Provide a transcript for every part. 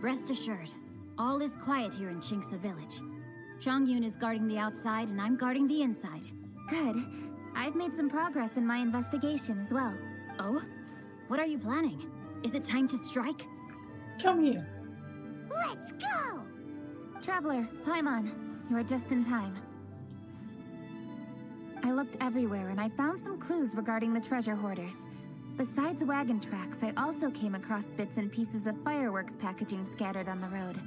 Rest assured, all is quiet here in Qingce Village. Zhangyun is guarding the outside and I'm guarding the inside. Good. I've made some progress in my investigation as well. Oh? What are you planning? Is it time to strike? Come here. Let's go! Traveler, Paimon, you are just in time. I looked everywhere and I found some clues regarding the treasure hoarders. Besides wagon tracks, I also came across bits and pieces of fireworks packaging scattered on the road.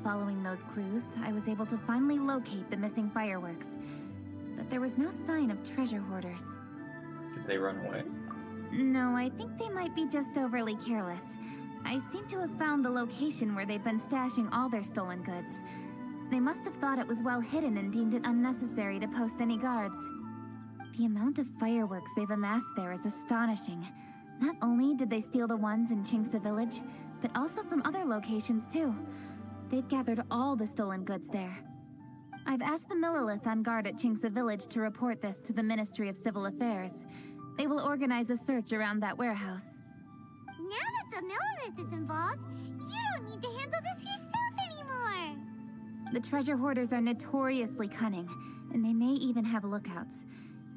Following those clues, I was able to finally locate the missing fireworks. But there was no sign of treasure hoarders. Did they run away? No, I think they might be just overly careless. I seem to have found the location where they've been stashing all their stolen goods. They must have thought it was well hidden and deemed it unnecessary to post any guards. The amount of fireworks they've amassed there is astonishing. Not only did they steal the ones in Qingce Village, but also from other locations too. They've gathered all the stolen goods there. I've asked the Millilith on guard at Qingce Village to report this to the Ministry of Civil Affairs. They will organize a search around that warehouse. Now that the Millilith is involved, you don't need to handle this yourself anymore! The treasure hoarders are notoriously cunning, and they may even have lookouts.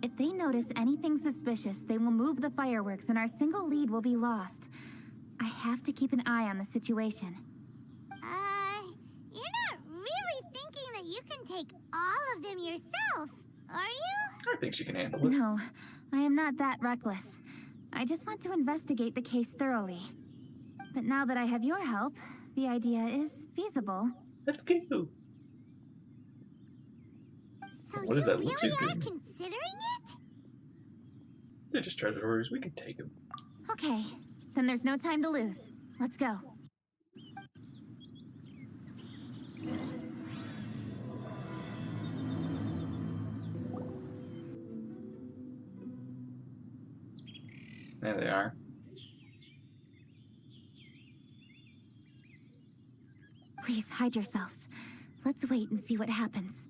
If they notice anything suspicious, they will move the fireworks and our single lead will be lost. I have to keep an eye on the situation. You're not really thinking that you can take all of them yourself, are you? I think she can handle it. No, I am not that reckless. I just want to investigate the case thoroughly. But now that I have your help, the idea is feasible. Let's go. So What is you that look she's really are doing? considering it? They're just treasure hoarders. We can take them. Okay, then there's no time to lose. Let's go. There they are. Please hide yourselves. Let's wait and see what happens.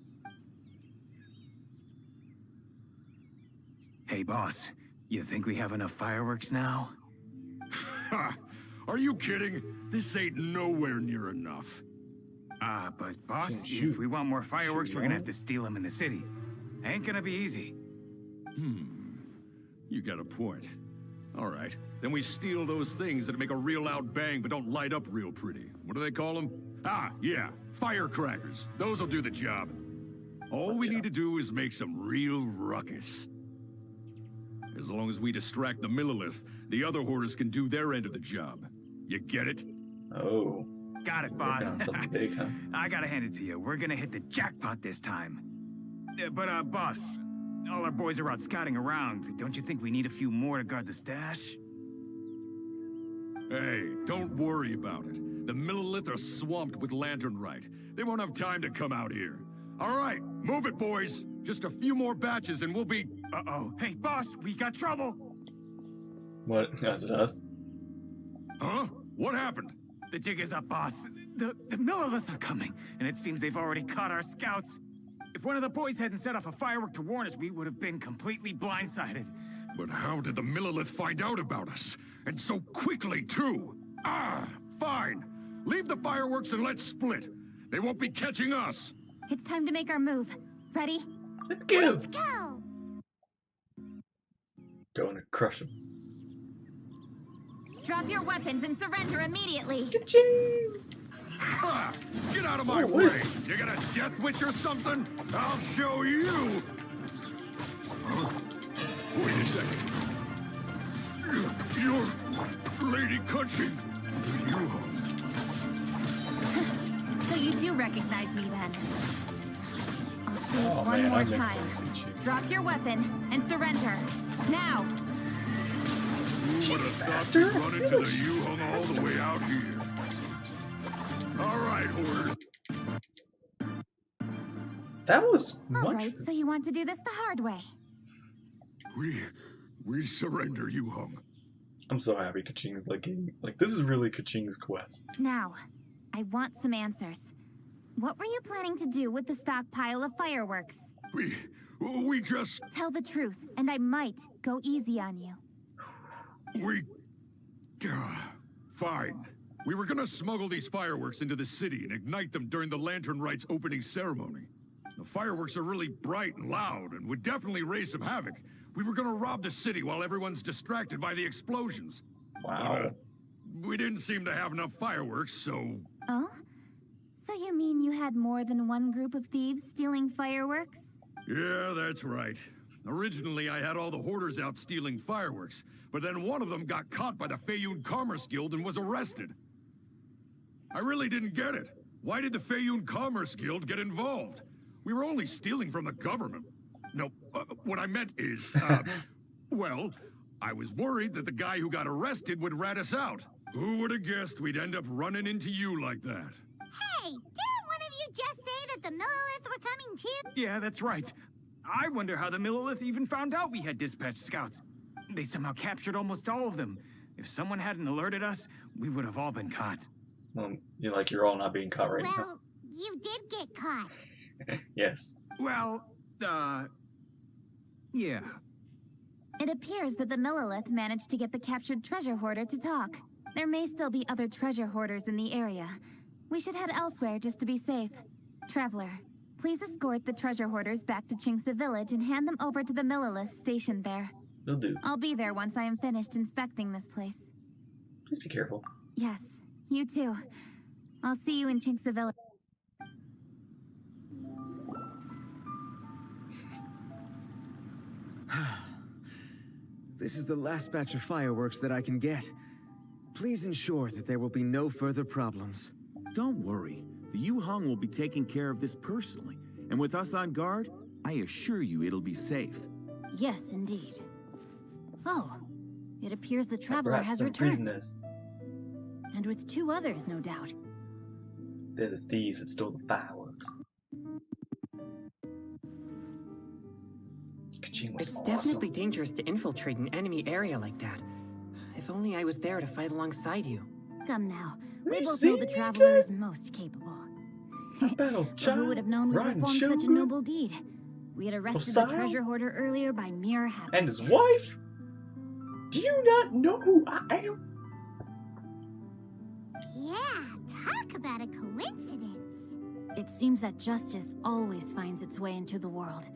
Hey, boss. You think we have enough fireworks now? Ha! Are you kidding? This ain't nowhere near enough. But boss, Can shoot. if we want more fireworks, Shoot we're gonna all? have to steal them in the city. Ain't gonna be easy. You got a point. All right, then we steal those things that make a real loud bang but don't light up real pretty. What do they call them? Ah, yeah, firecrackers. Those'll do the job. All we need to do is make some real ruckus. As long as we distract the Millilith, the other hoarders can do their end of the job. You get it? Oh. Got it, We're boss. doing something big, huh? I gotta hand it to you. We're gonna hit the jackpot this time. Boss, all our boys are out scouting around. Don't you think we need a few more to guard the stash? Hey, don't worry about it. The Millilith are swamped with lantern Rite. They won't have time to come out here. All right, move it, boys. Just a few more batches and we'll be... Uh-oh. Hey, boss, we got trouble. What? Is it us? Huh? What happened? The jig is up, boss. The Millilith are coming, and it seems they've already caught our scouts. If one of the boys hadn't set off a firework to warn us, we would have been completely blindsided. But how did the Millilith find out about us? And so quickly, too? Ah, fine. Leave the fireworks and let's split. They won't be catching us. It's time to make our move. Ready? Let's go. Let's go! Going to crush them. Drop your weapons and surrender immediately. Ha! Get out of my what way! is- You got a death wish or something? I'll show you! Huh? Wait a second. You're Lady Cutching. You... So you do recognize me then? I'll say it Oh, one man, I more missed time. it. Drop your weapon and surrender. Now! Who would have thought faster? you'd run into the U-Hung all the way out here? All right, hoarders. That was All much. right, so you want to do this the hard way. We surrender, U-Hung. I'm so happy Kaching is like this is really Kaching's quest. Now, I want some answers. What were you planning to do with the stockpile of fireworks? We just... Tell the truth, and I might go easy on you. We... Fine. We were gonna smuggle these fireworks into the city and ignite them during the Lantern Rite's opening ceremony. The fireworks are really bright and loud and would definitely raise some havoc. We were gonna rob the city while everyone's distracted by the explosions. Wow. We didn't seem to have enough fireworks, so... Oh? So you mean you had more than one group of thieves stealing fireworks? Yeah, that's right. Originally, I had all the hoarders out stealing fireworks, but then one of them got caught by the Feiyun Commerce Guild and was arrested. I really didn't get it. Why did the Feiyun Commerce Guild get involved? We were only stealing from the government. No, what I meant is, well, I was worried that the guy who got arrested would rat us out. Who would have guessed we'd end up running into you like that? Hey, didn't one of you just say that the Millilith were coming too? Yeah, that's right. I wonder how the Millilith even found out we had dispatched scouts. They somehow captured almost all of them. If someone hadn't alerted us, we would have all been caught. Well, you're all not being caught right now. Well, you did get caught. Yes. Well, yeah. It appears that the Millilith managed to get the captured treasure hoarder to talk. There may still be other treasure hoarders in the area. We should head elsewhere just to be safe. Traveler, please escort the treasure hoarders back to Chinxa Village and hand them over to the Millilith stationed there. Will do. I'll be there once I am finished inspecting this place. Please be careful. Yes, you too. I'll see you in Chinxa Village. This is the last batch of fireworks that I can get. Please ensure that there will be no further problems. Don't worry. The Yu-Hung will be taking care of this personally. And with us on guard, I assure you it'll be safe. Yes, indeed. Oh, it appears the traveler Perhaps has some returned. prisoners. And with 2 others, no doubt. They're the thieves that stole the fireworks. Kaching was It's awesome. definitely dangerous to infiltrate an enemy area like that. If only I was there to fight alongside you. Come now, We've we both know seen the you traveler is guys. most capable. Battle Well, child, who would have known we riding performed such a children, noble deed? We had arrested the Osama? treasure hoarder earlier by mere happenstance. and his wife? Do you not know who I am? Yeah, talk about a coincidence. It seems that justice always finds its way into the world.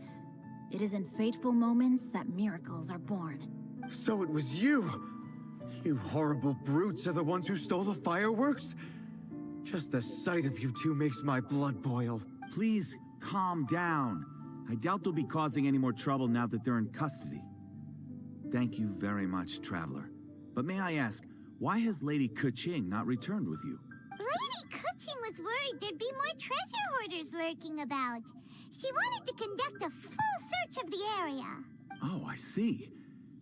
It is in fateful moments that miracles are born. So it was you! You horrible brutes are the ones who stole the fireworks? Just the sight of you two makes my blood boil. Please, calm down. I doubt they'll be causing any more trouble now that they're in custody. Thank you very much, Traveler. But may I ask, why has Lady Keqing not returned with you? Lady Kuching was worried there'd be more treasure hoarders lurking about. She wanted to conduct a full search of the area. Oh, I see.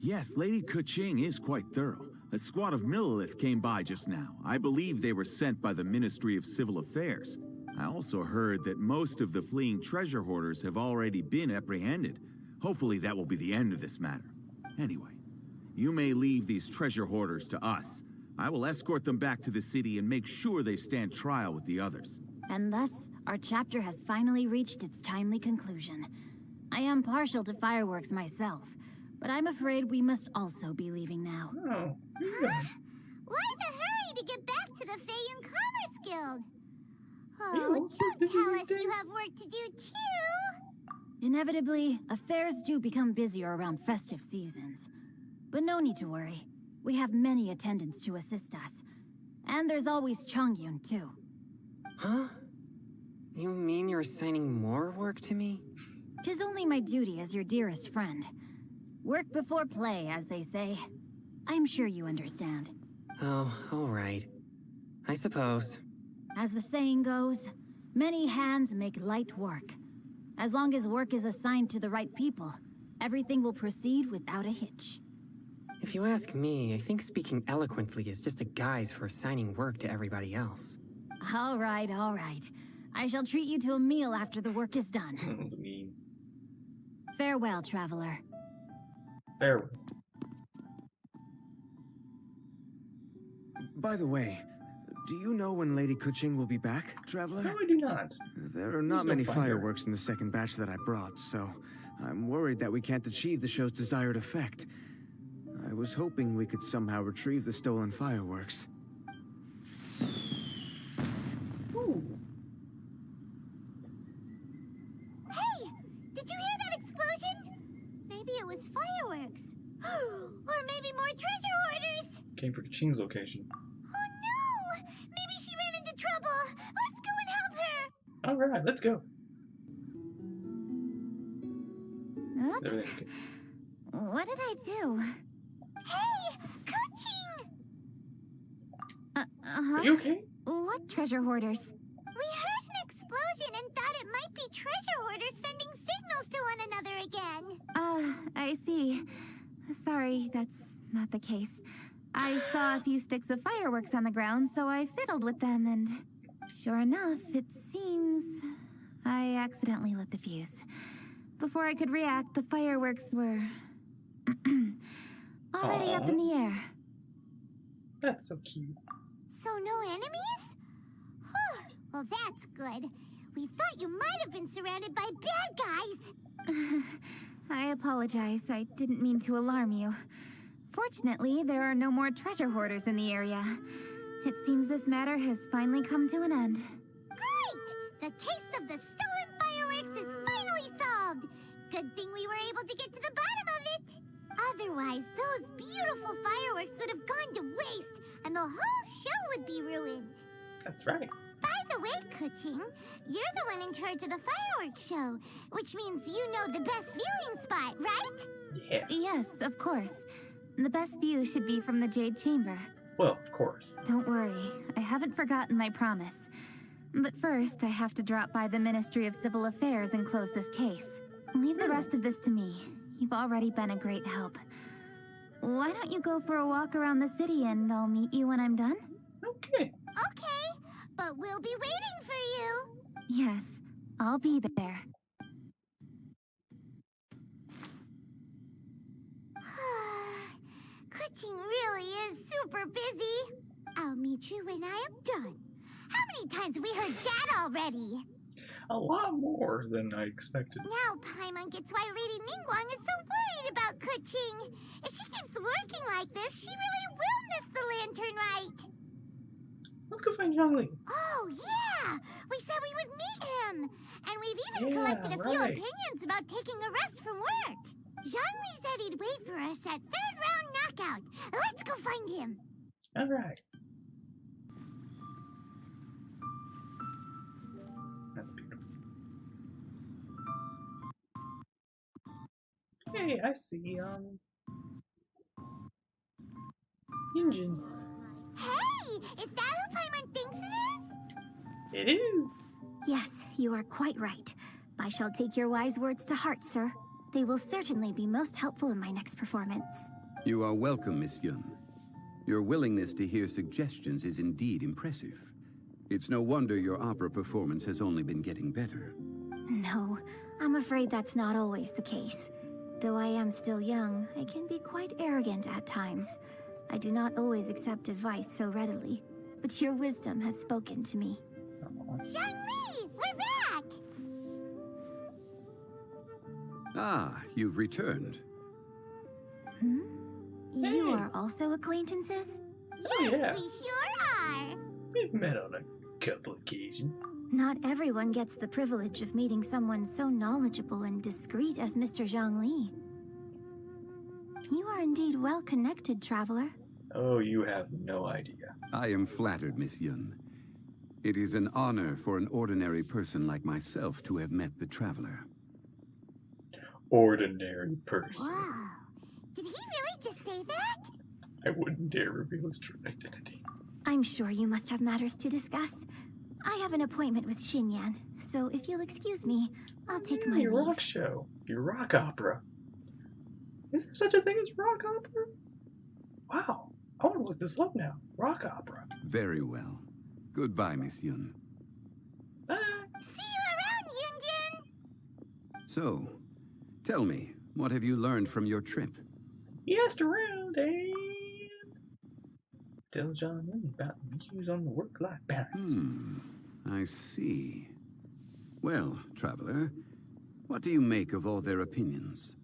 Yes, Lady Keqing is quite thorough. A squad of Millilith came by just now. I believe they were sent by the Ministry of Civil Affairs. I also heard that most of the fleeing treasure hoarders have already been apprehended. Hopefully that will be the end of this matter. Anyway, you may leave these treasure hoarders to us. I will escort them back to the city and make sure they stand trial with the others. And thus, our chapter has finally reached its timely conclusion. I am partial to fireworks myself, but I'm afraid we must also be leaving now. Oh. Why the hurry to get back to the Feiyun Commerce Guild? You Oh, also don't did tell your us you things. have work to do too. Inevitably, affairs do become busier around festive seasons. But no need to worry. We have many attendants to assist us. And there's always Chongyun, too. Huh? You mean you're assigning more work to me? 'Tis only my duty as your dearest friend. Work before play, as they say. I'm sure you understand. Oh, all right. I suppose. As the saying goes, many hands make light work. As long as work is assigned to the right people, everything will proceed without a hitch. If you ask me, I think speaking eloquently is just a guise for assigning work to everybody else. All right, all right. I shall treat you to a meal after the work is done. Mean. Farewell, traveler. Farewell. By the way, do you know when Lady Keqing will be back, Traveler? No, I do not. There are not Please many don't find her. fireworks in the second batch that I brought, so I'm worried that we can't achieve the show's desired effect. I was hoping we could somehow retrieve the stolen fireworks. his fireworks. Or maybe more treasure hoarders. Came for Kaching's location. Oh no! Maybe she ran into trouble. Let's go and help her. Alright, let's go. Oops. Everything. What did I do? Hey, Kuching! Uh-huh. Are you okay? What treasure hoarders? We heard an explosion and thought it might be treasure hoarders sending signals to one another again. I see. Sorry, that's not the case. I saw a few sticks of fireworks on the ground, so I fiddled with them, and sure enough, it seems I accidentally lit the fuse. Before I could react, the fireworks were already up in the air. That's so cute. So no enemies? Whew. Well, that's good. We thought you might have been surrounded by bad guys. I apologize. I didn't mean to alarm you. Fortunately, there are no more treasure hoarders in the area. It seems this matter has finally come to an end. Great! The case of the stolen fireworks is finally solved. Good thing we were able to get to the bottom of it. Otherwise, those beautiful fireworks would have gone to waste, and the whole show would be ruined. That's right. By the way, Kuching, you're the one in charge of the fireworks show, which means you know the best viewing spot, right? Yeah. Yes, of course. The best view should be from the Jade Chamber. Well, of course. Don't worry, I haven't forgotten my promise. But first, I have to drop by the Ministry of Civil Affairs and close this case. Leave the rest of this to me. You've already been a great help. Why don't you go for a walk around the city and I'll meet you when I'm done? Okay. Okay, but we'll be waiting for you. Yes, I'll be there. Kuching really is super busy. I'll meet you when I am done. How many times have we heard that already? A lot more than I expected. Now Paimon gets why Lady Ningguang is so worried about Kuching. If she keeps working like this, she really will miss the lantern rite. Let's go find Zhongli. Oh, yeah! We said we would meet him! And we've even Yeah, collected a few right. opinions about taking a rest from work. Zhongli said he'd wait for us at third round knockout. Let's go find him. Alright. That's beautiful. Hey, I see, Yunjin. Hey! Is that who Paimon thinks it is? It is. Yes, you are quite right. I shall take your wise words to heart, sir. They will certainly be most helpful in my next performance. You are welcome, Miss Yun. Your willingness to hear suggestions is indeed impressive. It's no wonder your opera performance has only been getting better. No, I'm afraid that's not always the case. Though I am still young, I can be quite arrogant at times. I do not always accept advice so readily, but your wisdom has spoken to me. Zhongli! We're back! Ah, you've returned. You are also acquaintances? Oh, yeah. We sure are! We've met on a couple occasions. Not everyone gets the privilege of meeting someone so knowledgeable and discreet as Mr. Zhongli. You are indeed well connected, traveler. Oh, you have no idea. I am flattered, Miss Yun. It is an honor for an ordinary person like myself to have met the traveler. Ordinary person. Wow. Did he really just say that? I wouldn't dare reveal his true identity. I'm sure you must have matters to discuss. I have an appointment with Xinyan, so if you'll excuse me, I'll take my Your leave. rock show. Your rock opera. Is there such a thing as rock opera? Wow. I want to look this up now. Rock opera. Very well. Goodbye, Miss Yun. Bye. See you around, Yunjin! So, tell me, what have you learned from your trip? He asked around and tell John Lee about views on the work-life balance. I see. Well, traveler, what do you make of all their opinions?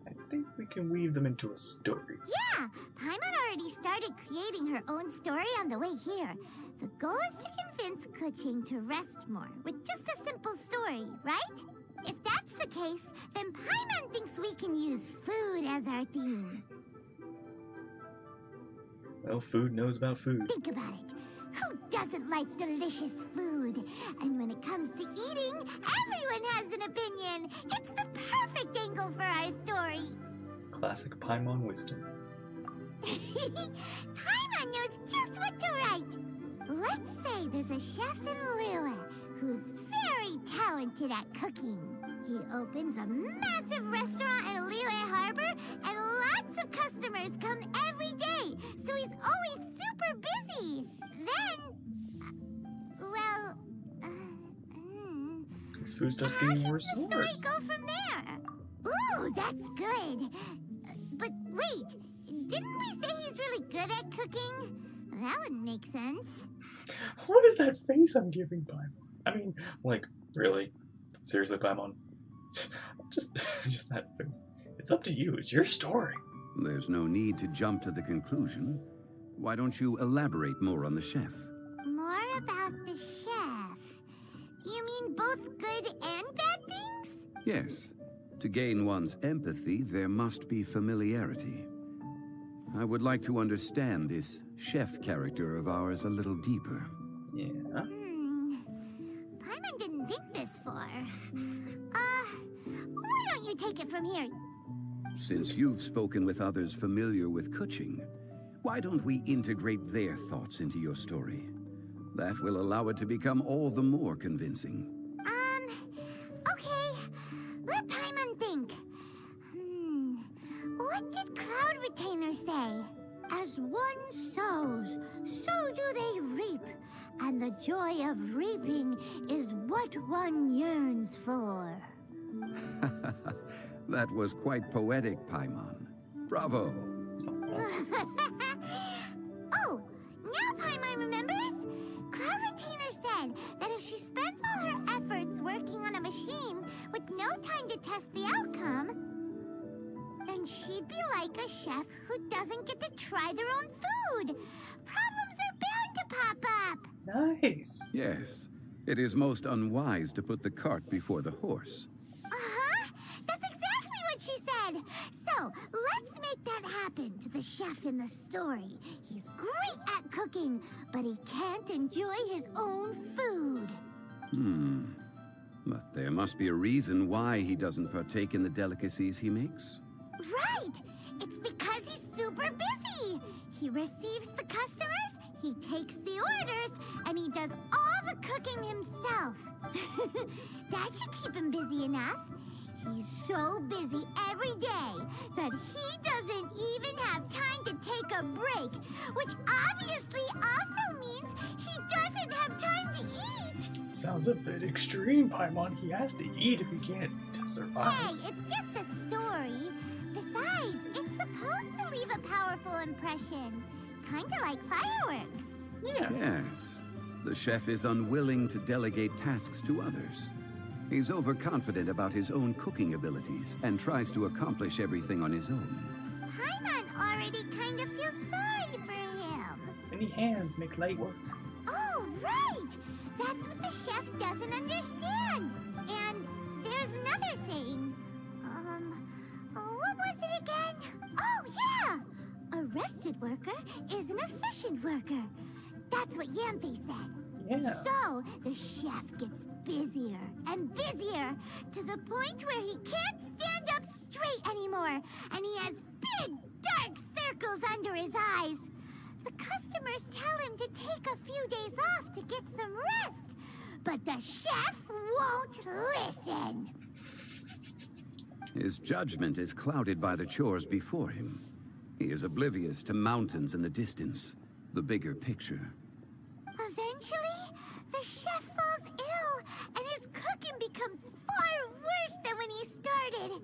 I think we can weave them into a story. Yeah, Paimon already started creating her own story on the way here. The goal is to convince Kuching to rest more with just a simple story, right? If that's the case, then Paimon thinks we can use food as our theme. Well, food knows about food. Think about it. Who doesn't like delicious food? And when it comes to eating, everyone has an opinion. It's the perfect angle for our story. Classic Paimon wisdom. Paimon knows just what to write. Let's say there's a chef in Liyue who's very talented at cooking. He opens a massive restaurant in Liyue Harbor, and lots of customers come every day, so he's always super busy. Then, His food starts how getting should worse the and story worse. go from there? Ooh, that's good. But wait, didn't we say he's really good at cooking? That wouldn't make sense. What is that face I'm giving Paimon? I mean, like, really? Seriously, Paimon? just that face. It's up to you. It's your story. There's no need to jump to the conclusion. Why don't you elaborate more on the chef? More about the chef. You mean both good and bad things? Yes. To gain one's empathy, there must be familiarity. I would like to understand this chef character of ours a little deeper. Yeah. Paimon didn't think this far. Why don't you take it from here? Since you've spoken with others familiar with Kuching, why don't we integrate their thoughts into your story? That will allow it to become all the more convincing. Okay. Let Paimon think. What did Cloud Retainer say? As one sows, so do they reap. And the joy of reaping is what one yearns for. That was quite poetic, Paimon. Bravo! Oh, now Paimon remembers? Cloud Retainer said that if she spends all her efforts working on a machine with no time to test the outcome, then she'd be like a chef who doesn't get to try their own food. Problems are bound to pop up. Nice. Yes, it is most unwise to put the cart before the horse. That's exactly what she said. So, let's make that happen to the chef in the story. He's great at cooking, but he can't enjoy his own food. But there must be a reason why he doesn't partake in the delicacies he makes. Right! It's because he's super busy. He receives the customers, he takes the orders, and he does all the cooking himself. That should keep him busy enough. He's so busy every day that he doesn't even have time to take a break, which obviously also means he doesn't have time to eat. Sounds a bit extreme, Paimon. He has to eat if he can't survive. Hey, it's just a story. Besides, it's supposed to leave a powerful impression. Kinda like fireworks. Yeah. Yes, the chef is unwilling to delegate tasks to others. He's overconfident about his own cooking abilities and tries to accomplish everything on his own. Paimon already kind of feels sorry for him. Many hands make light work. Oh, right! That's what the chef doesn't understand. And there's another saying. What was it again? Oh, yeah! A rested worker is an efficient worker. That's what Yamfe said. Yeah. So, the chef gets busier and busier to the point where he can't stand up straight anymore, and he has big, dark circles under his eyes. The customers tell him to take a few days off to get some rest, but the chef won't listen. His judgment is clouded by the chores before him. He is oblivious to mountains in the distance, the bigger picture. Eventually, the chef falls ill, and his cooking becomes far worse than when he started.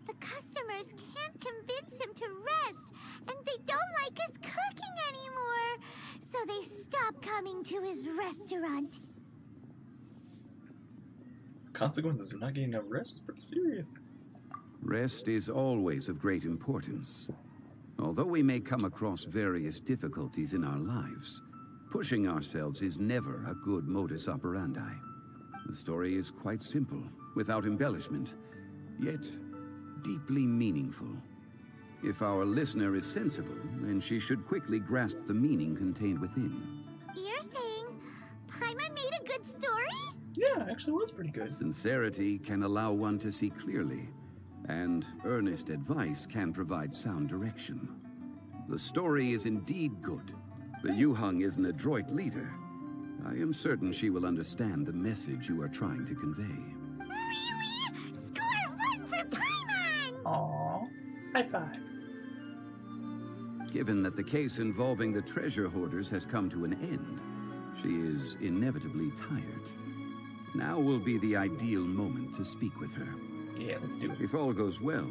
The customers can't convince him to rest, and they don't like his cooking anymore, so they stop coming to his restaurant. Consequences of not getting enough rest is pretty serious. Rest is always of great importance. Although we may come across various difficulties in our lives, pushing ourselves is never a good modus operandi. The story is quite simple. without embellishment, yet deeply meaningful. If our listener is sensible, then she should quickly grasp the meaning contained within. You're saying Paimon made a good story? Yeah, actually was pretty good. Sincerity can allow one to see clearly, and earnest advice can provide sound direction. The story is indeed good. The Yuhang is an adroit leader. I am certain she will understand the message you are trying to convey. Really? Score 1 for Paimon! Aww. High five. Given that the case involving the treasure hoarders has come to an end, she is inevitably tired. Now will be the ideal moment to speak with her. Yeah, let's do it. If all goes well,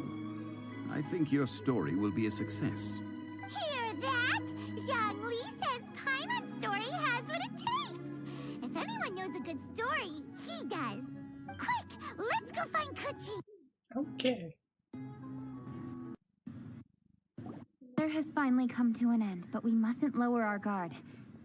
I think your story will be a success. Hear that? Zhongli says Paimon's story has what it takes. If anyone knows a good story, he does. Quick, let's go find Kuchi. Okay. Winter has finally come to an end, but we mustn't lower our guard.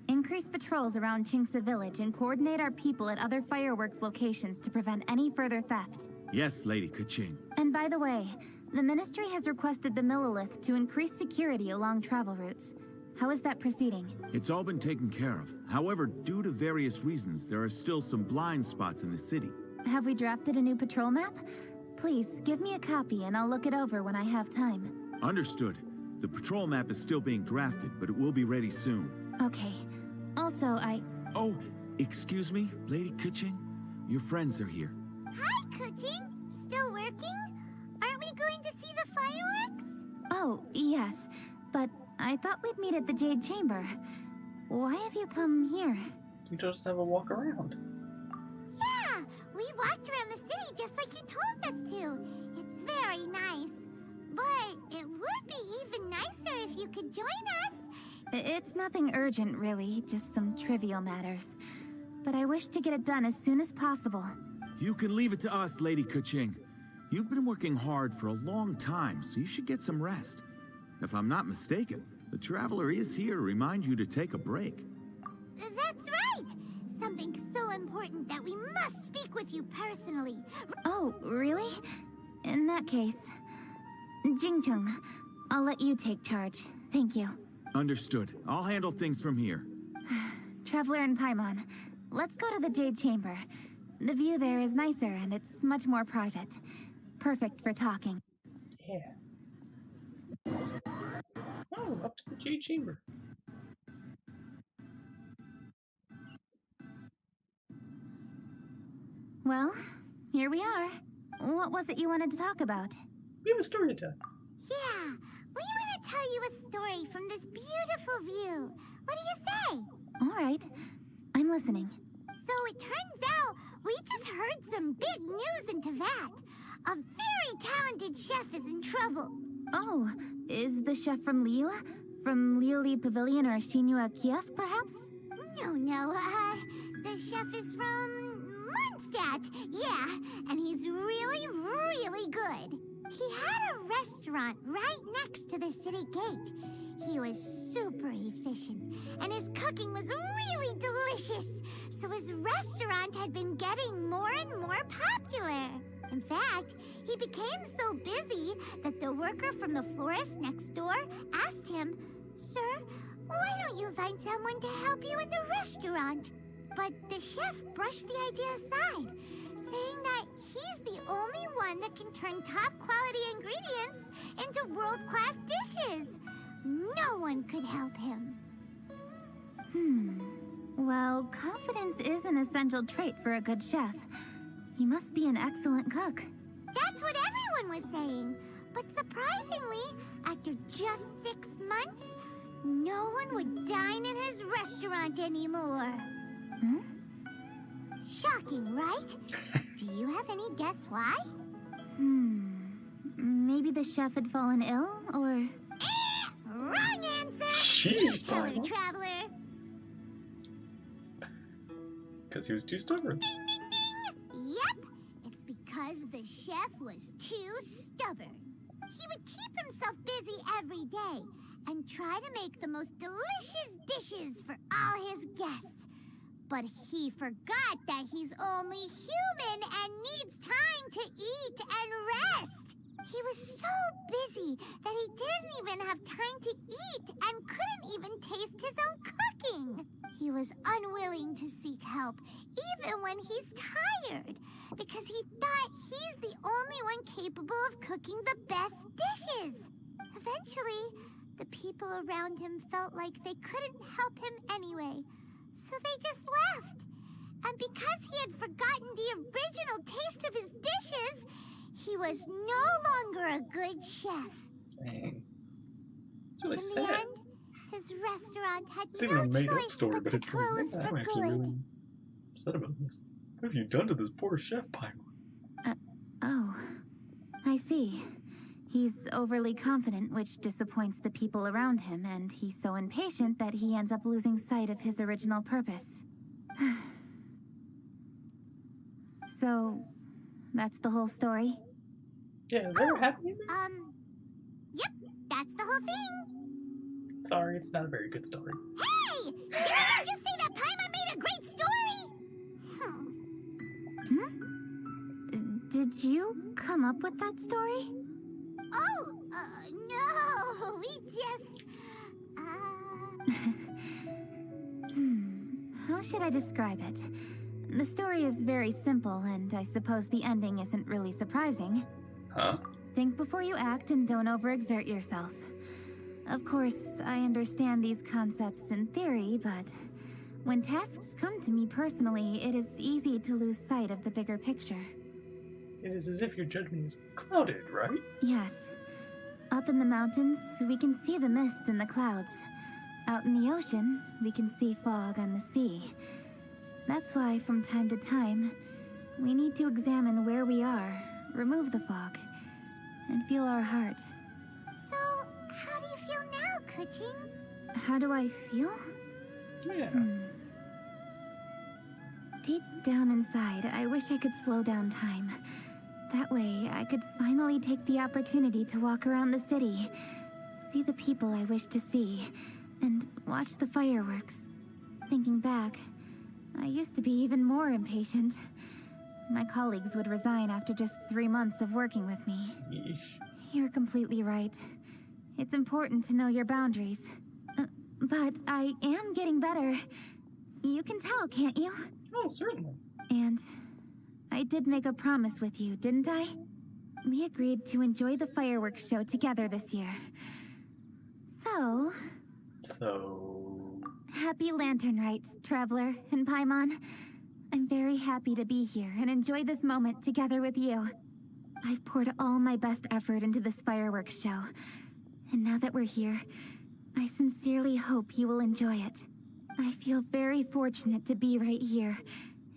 Increase patrols around Qingce Village and coordinate our people at other fireworks locations to prevent any further theft. Yes, Lady Keqing. And by the way, the Ministry has requested the Millelith to increase security along travel routes. How is that proceeding? It's all been taken care of. However, due to various reasons, there are still some blind spots in the city. Have we drafted a new patrol map? Please, give me a copy and I'll look it over when I have time. Understood. The patrol map is still being drafted, but it will be ready soon. Okay. Also, Oh, excuse me, Lady Keqing? Your friends are here. Hi, Kuching. Still working? Aren't we going to see the fireworks? Oh, yes. But I thought we'd meet at the Jade Chamber. Why have you come here? We just have a walk around. Yeah, we walked around the city just like you told us to. It's very nice. But it would be even nicer if you could join us. It's nothing urgent, really. Just some trivial matters. But I wish to get it done as soon as possible. You can leave it to us, Lady Keqing. You've been working hard for a long time, so you should get some rest. If I'm not mistaken, the Traveler is here to remind you to take a break. That's right! Something so important that we must speak with you personally. Oh, really? In that case... Jingcheng, I'll let you take charge. Thank you. Understood. I'll handle things from here. Traveler and Paimon, let's go to the Jade Chamber. The view there is nicer and it's much more private. Perfect for talking. Yeah. Oh, up to the Jade Chamber. Well, here we are. What was it you wanted to talk about? We have a story to tell. Yeah, we want to tell you a story from this beautiful view. What do you say? All right. I'm listening. So it turns out we just heard some big news in Teyvat. A very talented chef is in trouble. Oh, is the chef from Liyue? From Liyue Pavilion or Xinhua Kiosk, perhaps? No, the chef is from Mondstadt. Yeah, and he's really, really good. He had a restaurant right next to the city gate. He was super efficient, and his cooking was really delicious. So his restaurant had been getting more and more popular. In fact, he became so busy that the worker from the florist next door asked him, "Sir, why don't you find someone to help you in the restaurant?" But the chef brushed the idea aside, saying that he's the only one that can turn top-quality ingredients into world-class dishes. No one could help him. Well, confidence is an essential trait for a good chef. He must be an excellent cook. That's what everyone was saying. But surprisingly, after just 6 months, no one would dine in his restaurant anymore. Shocking, right? Do you have any guess why? Maybe the chef had fallen ill, or... Wrong answer! Jeez, Tell her, Paimon. Traveler. Because he was too stubborn. Ding, ding, ding! Yep, it's because the chef was too stubborn. He would keep himself busy every day and try to make the most delicious dishes for all his guests. But he forgot that he's only human and needs time to eat and rest. He was so busy that he didn't even have time to eat and couldn't even taste his own cooking. He was unwilling to seek help, even when he's tired, because he thought he's the only one capable of cooking the best dishes. Eventually, the people around him felt like they couldn't help him anyway, so they just left. And because he had forgotten the original taste of his dishes, he was no longer a good chef. Dang. It's really In sad. the end, his restaurant had It's even a no made-up choice story, but but to it's really close sad. for I'm actually good. really upset about this. What have you done to this poor chef, Paimon? Oh, I see. He's overly confident, which disappoints the people around him, and he's so impatient that he ends up losing sight of his original purpose. So, that's the whole story? Yeah, is that what happened? Yep, that's the whole thing. Sorry, it's not a very good story. Hey! Didn't I just say that Paimon made a great story? Did you come up with that story? Oh, no, we just, How should I describe it? The story is very simple, and I suppose the ending isn't really surprising. Huh? Think before you act and don't overexert yourself. Of course, I understand these concepts in theory, but when tasks come to me personally, it is easy to lose sight of the bigger picture. It is as if your judgment is clouded, right? Yes. Up in the mountains, we can see the mist in the clouds. Out in the ocean, we can see fog on the sea. That's why, from time to time, we need to examine where we are, remove the fog, and feel our heart. so, how do you feel now, Kuching? How do I feel? Yeah. Deep down inside, I wish I could slow down time. That way, I could finally take the opportunity to walk around the city, see the people I wish to see, and watch the fireworks. Thinking back, I used to be even more impatient. My colleagues would resign after just 3 months of working with me. Yeesh. You're completely right. It's important to know your boundaries. But I am getting better. You can tell, can't you? Oh, certainly. And I did make a promise with you, didn't I? We agreed to enjoy the fireworks show together this year. So, happy Lantern Rite, Traveler and Paimon. I'm very happy to be here and enjoy this moment together with you. I've poured all my best effort into this fireworks show. And now that we're here, I sincerely hope you will enjoy it. I feel very fortunate to be right here,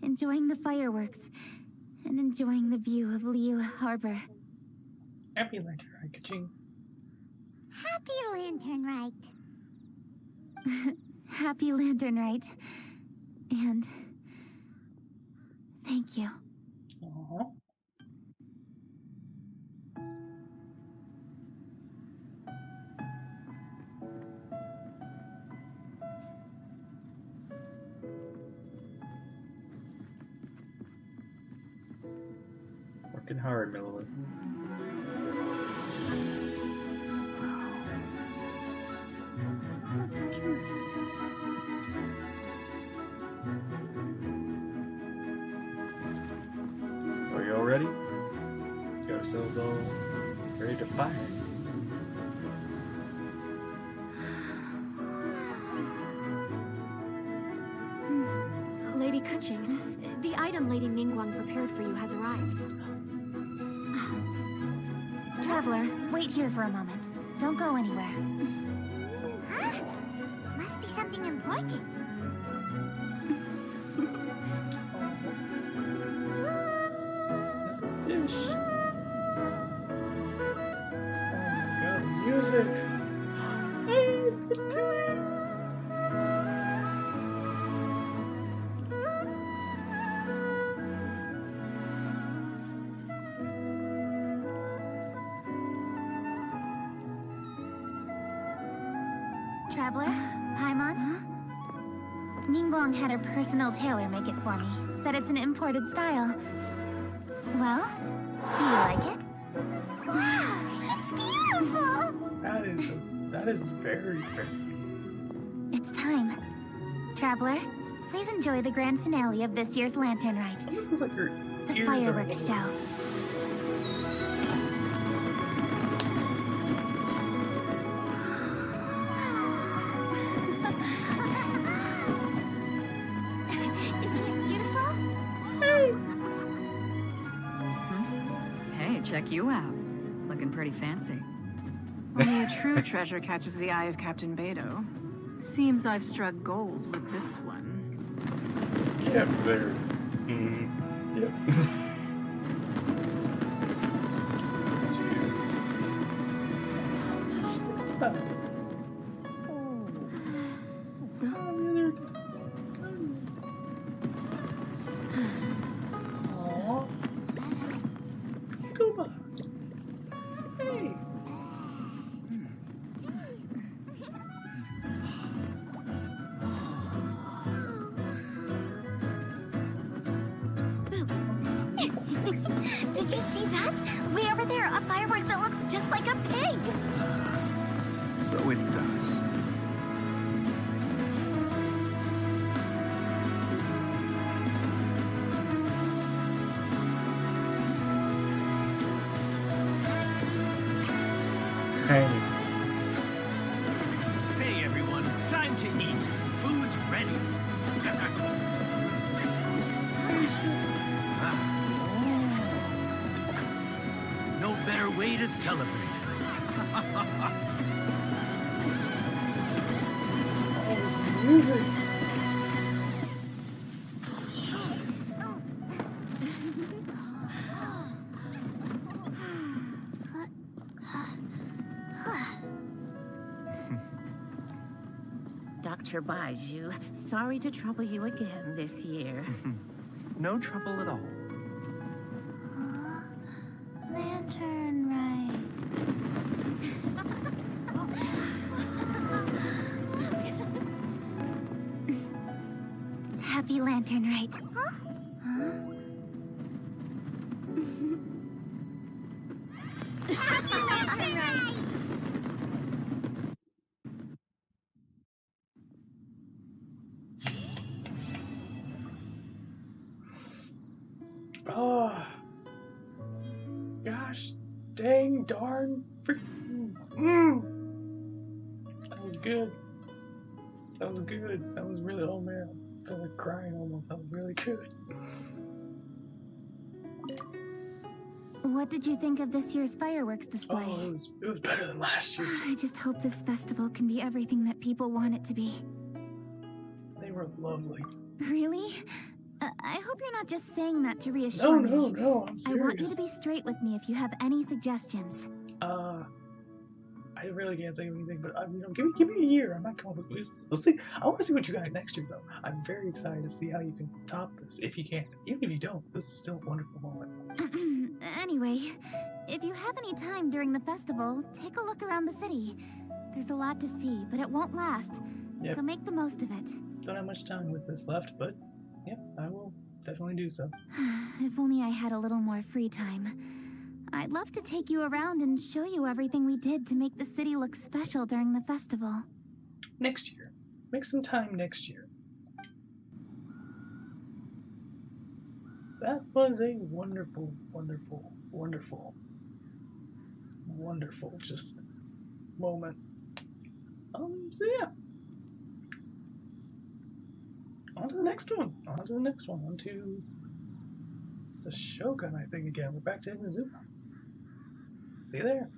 enjoying the fireworks, and enjoying the view of Liyue Harbor. Happy Lantern Rite, Kuching. Happy Lantern Rite. Happy Lantern Rite. And thank you. Aww. Working hard, Millie. Are you all ready? Got ourselves all ready to fire. Lady Kuching, the item Lady Ningguang prepared for you has arrived. Traveler, wait here for a moment. Don't go anywhere. Huh? Must be something important. Ish. Oh my god, music! Hey, do it! Traveler, Paimon? Ningguang had her personal tailor make it for me. Said it's an imported style. Well, do you like it? Wow, it's beautiful! That is very, very... It's time. Traveler, please enjoy the grand finale of this year's Lantern Rite. Almost looks like your The ears are fireworks a show. little- Isn't it beautiful? Hey, check you out. Looking pretty fancy. Only a true treasure catches the eye of Captain Beidou. Seems I've struck gold with this one. Yep, there. Yep. Aww. Goomba. Hey. Did you see that? Way over there, a firework that looks just like a pig! So it does. Hey. Hey everyone, time to eat. Food's ready. No better way to celebrate. All this music. Dr. Baiju, sorry to trouble you again this year. No trouble at all. Lantern Rite. Happy Lantern Rite. Happy Lantern Rite! Oh, gosh, dang, darn, freaking, that was good. That was good. That was really, oh man, I felt like crying almost. That was really good. What did you think of this year's fireworks display? Oh, it was better than last year's. I just hope this festival can be everything that people want it to be. They were lovely. Really? I hope you're not just saying that to reassure me. No, I'm I serious. want you to be straight with me if you have any suggestions. I really can't think of anything, but give me a year. I might come up with. Let's see. I want to see what you got next year, though. I'm very excited to see how you can top this, if you can. Even if you don't, this is still a wonderful moment. Anyway, if you have any time during the festival, take a look around the city. There's a lot to see, but it won't last. Yep. So make the most of it. Don't have much time with this left, but yeah, I will definitely do so. If only I had a little more free time. I'd love to take you around and show you everything we did to make the city look special during the festival. Next year. Make some time next year. That was a wonderful, wonderful, wonderful, wonderful just moment. So yeah. On to the next one. On to the Shogun, I think, again. We're back to Inazuma. See you there.